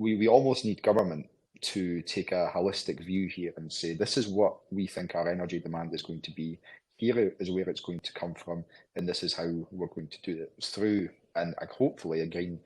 we almost need government to take a holistic view here and say, this is what we think our energy demand is going to be. Here is where it's going to come from, and this is how we're going to do it through, and hopefully a green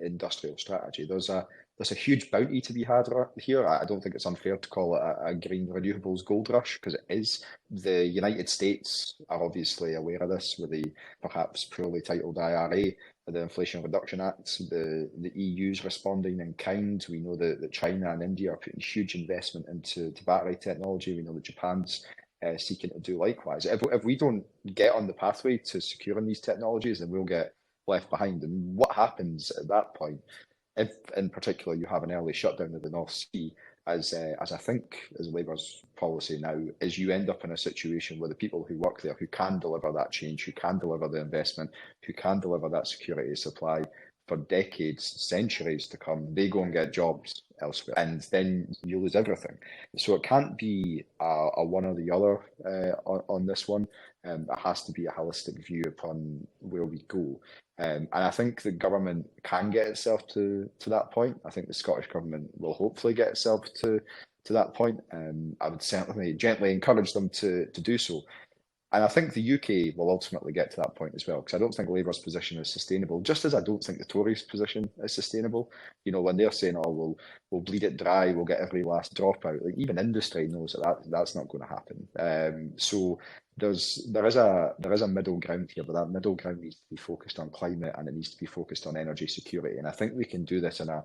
industrial strategy. There's a huge bounty to be had here. I don't think it's unfair to call it a green renewables gold rush, because it is. The United States are obviously aware of this with the perhaps poorly titled IRA, the Inflation Reduction Act. The EU's responding in kind. We know that China and India are putting huge investment into battery technology. We know that Japan's seeking to do likewise. If we don't get on the pathway to securing these technologies, then we'll get left behind. And what happens at that point, if in particular you have an early shutdown of the North Sea, as I think is Labour's policy now, is you end up in a situation where the people who work there, who can deliver that change, who can deliver the investment, who can deliver that security of supply for decades, centuries to come, they go and get jobs elsewhere, and then you lose everything. So it can't be a one or the other on this one. It has to be a holistic view upon where we go. And I think the government can get itself to that point. I think the Scottish government will hopefully get itself to that point. I would certainly gently encourage them to do so. And I think the UK will ultimately get to that point as well, because I don't think Labour's position is sustainable, just as I don't think the Tories' position is sustainable. You know, when they're saying, oh, we'll bleed it dry, we'll get every last drop out, like even industry knows that's not going to happen. So there is a middle ground here, but that middle ground needs to be focused on climate, and it needs to be focused on energy security. And I think we can do this in a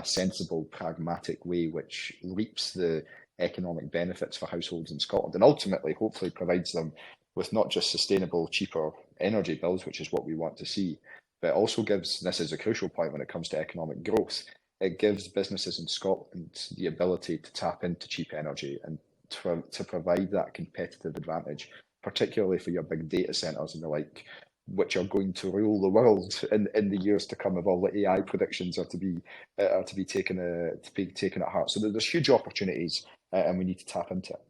sensible, pragmatic way, which reaps the economic benefits for households in Scotland, and ultimately, hopefully, provides them with not just sustainable, cheaper energy bills, which is what we want to see, but also gives, this is a crucial point when it comes to economic growth, it gives businesses in Scotland the ability to tap into cheap energy and to provide that competitive advantage, particularly for your big data centres and the like, which are going to rule the world in the years to come, if all the AI predictions are to be taken at heart. So there's huge opportunities, and we need to tap into it.